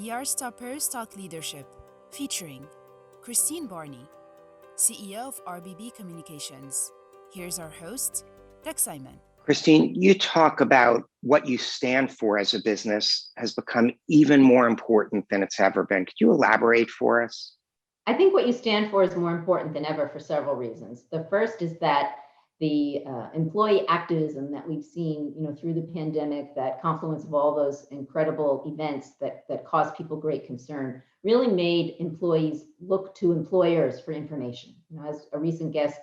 PR Stoppers Talk Leadership, featuring Christine Barney, CEO of RBB Communications. Here's our host, Rex Simon. Christine, you talk about what you stand for as a business has become even more important than it's ever been. Could you elaborate for us? I think what you stand for is more important than ever for several reasons. The first is that the employee activism that we've seen, through the pandemic, that confluence of all those incredible events that caused people great concern, really made employees look to employers for information. As a recent guest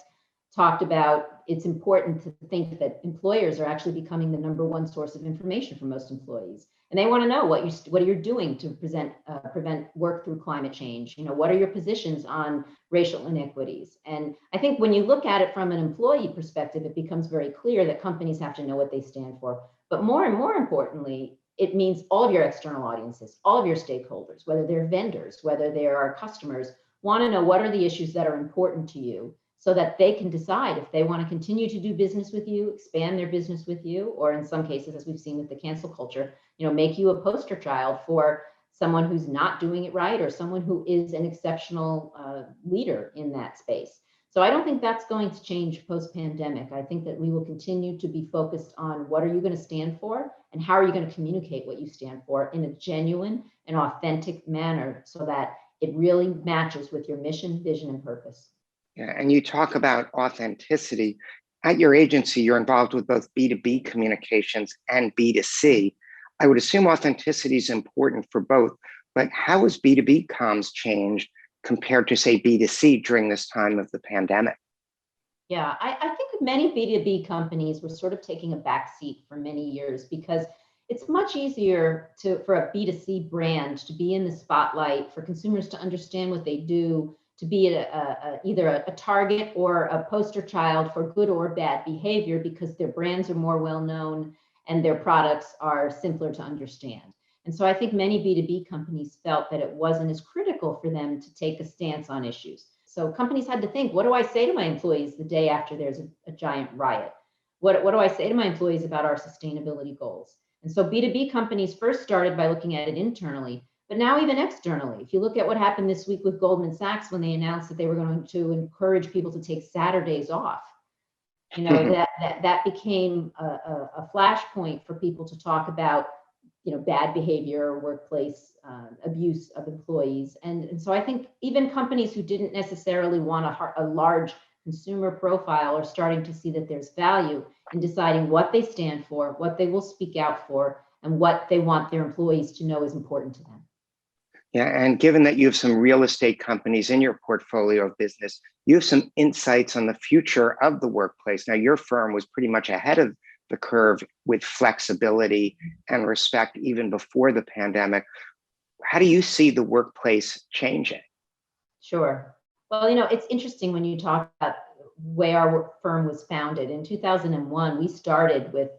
talked about, it's important to think that employers are actually becoming the number one source of information for most employees. And they want to know what you're doing to prevent work through climate change. What are your positions on racial inequities? And I think when you look at it from an employee perspective, it becomes very clear that companies have to know what they stand for. But more and more importantly, it means all of your external audiences, all of your stakeholders, whether they're vendors, whether they are customers, want to know what are the issues that are important to you, so that they can decide if they want to continue to do business with you, expand their business with you, or in some cases, as we've seen with the cancel culture, make you a poster child for someone who's not doing it right or someone who is an exceptional leader in that space. So I don't think that's going to change post-pandemic. I think that we will continue to be focused on what are you going to stand for and how are you going to communicate what you stand for in a genuine and authentic manner so that it really matches with your mission, vision, and purpose. Yeah, and you talk about authenticity. At your agency, you're involved with both B2B communications and B2C. I would assume authenticity is important for both, but how has B2B comms changed compared to, say, B2C during this time of the pandemic? Yeah, I think many B2B companies were sort of taking a back seat for many years because it's much easier for a B2C brand to be in the spotlight, for consumers to understand what they do, to be either a target or a poster child for good or bad behavior because their brands are more well-known and their products are simpler to understand. And so I think many B2B companies felt that it wasn't as critical for them to take a stance on issues. So companies had to think, what do I say to my employees the day after there's a giant riot? What do I say to my employees about our sustainability goals? And so B2B companies first started by looking at it internally, but now even externally. If you look at what happened this week with Goldman Sachs when they announced that they were going to encourage people to take Saturdays off, that became a flashpoint for people to talk about, bad behavior or workplace abuse of employees. And so I think even companies who didn't necessarily want a large consumer profile are starting to see that there's value in deciding what they stand for, what they will speak out for, and what they want their employees to know is important to them. Yeah, and given that you have some real estate companies in your portfolio of business, you have some insights on the future of the workplace. Now, your firm was pretty much ahead of the curve with flexibility and respect even before the pandemic. How do you see the workplace changing? Sure. Well, it's interesting when you talk about where our firm was founded. In 2001, we started with,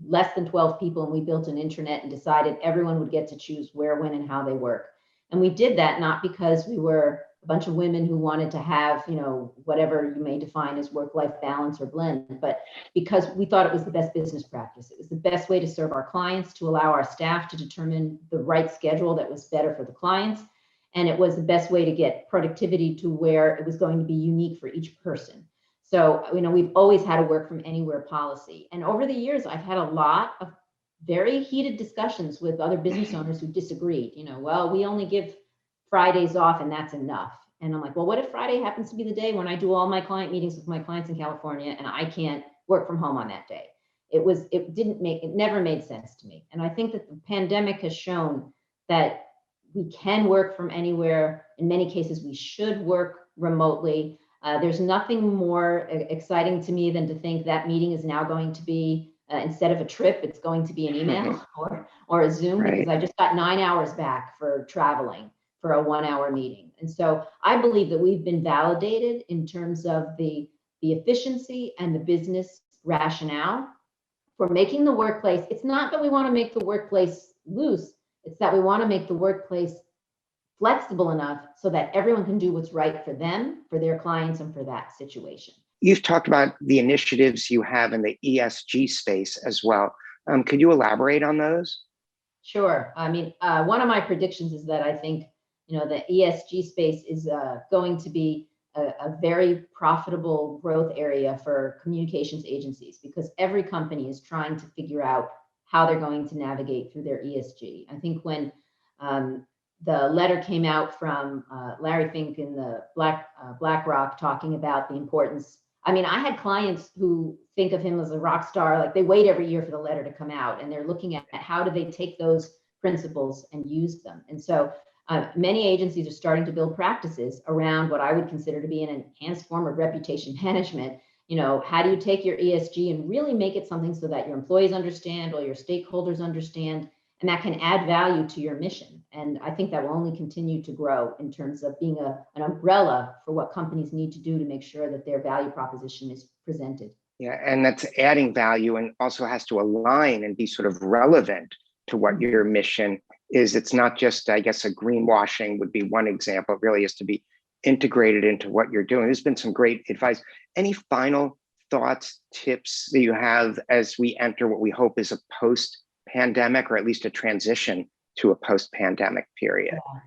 less than 12 people, and we built an intranet and decided everyone would get to choose where, when, and how they work. And we did that not because we were a bunch of women who wanted to have, whatever you may define as work-life balance or blend, but because we thought it was the best business practice. It was the best way to serve our clients, to allow our staff to determine the right schedule that was better for the clients. And it was the best way to get productivity to where it was going to be unique for each person. So, we've always had a work from anywhere policy. And over the years, I've had a lot of very heated discussions with other business owners who disagreed. Well, we only give Fridays off and that's enough. And I'm like, well, what if Friday happens to be the day when I do all my client meetings with my clients in California and I can't work from home on that day? It never made sense to me. And I think that the pandemic has shown that we can work from anywhere. In many cases, we should work remotely. There's nothing more exciting to me than to think that meeting is now going to be, instead of a trip, it's going to be an email or a Zoom, Right. Because I just got 9 hours back for traveling for a 1-hour meeting. And so I believe that we've been validated in terms of the efficiency and the business rationale for making the workplace. It's not that we want to make the workplace loose. It's that we want to make the workplace flexible enough so that everyone can do what's right for them, for their clients, and for that situation. You've talked about the initiatives you have in the ESG space as well. Could you elaborate on those? Sure. I mean, one of my predictions is that I think, the ESG space is going to be a very profitable growth area for communications agencies, because every company is trying to figure out how they're going to navigate through their ESG. I think when the letter came out from Larry Fink in the BlackRock talking about the importance. I mean, I had clients who think of him as a rock star, like they wait every year for the letter to come out, and they're looking at how do they take those principles and use them. And so many agencies are starting to build practices around what I would consider to be an enhanced form of reputation management. How do you take your ESG and really make it something so that your employees understand, all your stakeholders understand, and that can add value to your mission. And I think that will only continue to grow in terms of being an umbrella for what companies need to do to make sure that their value proposition is presented. Yeah, and that's adding value and also has to align and be sort of relevant to what your mission is. It's not just, I guess, a greenwashing would be one example. It really is to be integrated into what you're doing. There's been some great advice. Any final thoughts, tips that you have as we enter what we hope is a post-pandemic, or at least a transition to a post-pandemic period? Yeah.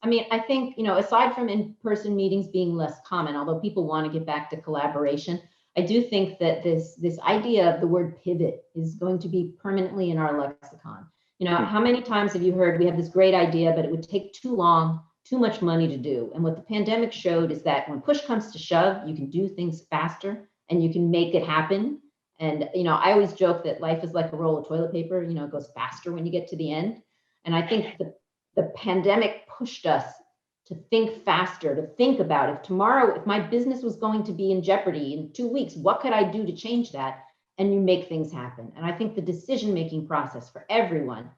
I mean, I think, aside from in-person meetings being less common, although people want to get back to collaboration, I do think that this idea of the word pivot is going to be permanently in our lexicon. How many times have you heard we have this great idea, but it would take too long, too much money to do? And what the pandemic showed is that when push comes to shove, you can do things faster and you can make it happen. And, I always joke that life is like a roll of toilet paper, it goes faster when you get to the end. And I think the pandemic pushed us to think faster, to think about if my business was going to be in jeopardy in 2 weeks, what could I do to change that? And you make things happen. And I think the decision-making process for everyone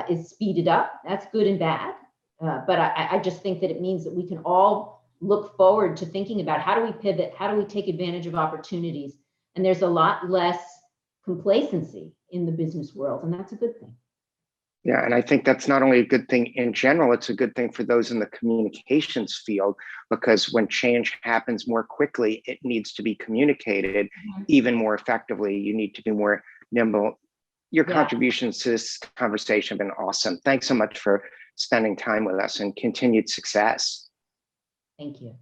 is speeded up. That's good and bad. But I just think that it means that we can all look forward to thinking about how do we pivot? How do we take advantage of opportunities? And there's a lot less complacency in the business world, and that's a good thing. Yeah, and I think that's not only a good thing in general, it's a good thing for those in the communications field, because when change happens more quickly, it needs to be communicated even more effectively. You need to be more nimble. Your contributions to this conversation have been awesome. Thanks so much for spending time with us, and continued success. Thank you.